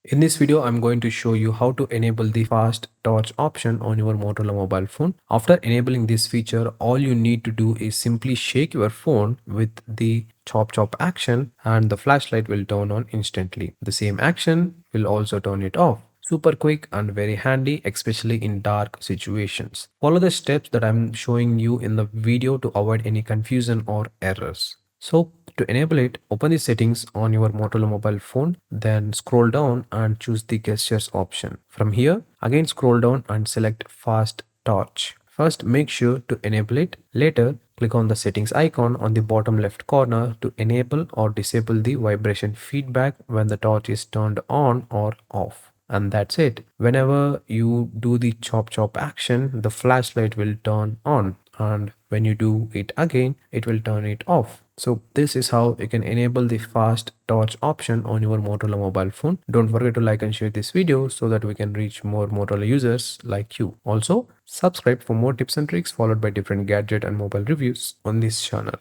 In this video, I'm going to show you how to enable the fast torch option on your Motorola mobile phone. After enabling this feature, all you need to do is simply shake your phone with the chop action and the flashlight will turn on instantly. The same action will also turn it off. Super quick and very handy, especially in dark situations. Follow the steps that I'm showing you in the video to avoid any confusion or errors. So to enable it, open the settings on your Motorola mobile phone, then scroll down and choose the gestures option. From here, again scroll down and select fast torch. First, make sure to enable it. Later, click on the settings icon on the bottom left corner to enable or disable the vibration feedback when the torch is turned on or off. And that's it. Whenever you do the chop action, the flashlight will turn on, and when you do it again, it will turn it off. So this is how you can enable the fast torch option on your Motorola mobile phone. Don't forget to like and share this video so that we can reach more Motorola users like you. Also, subscribe for more tips and tricks followed by different gadget and mobile reviews on this channel.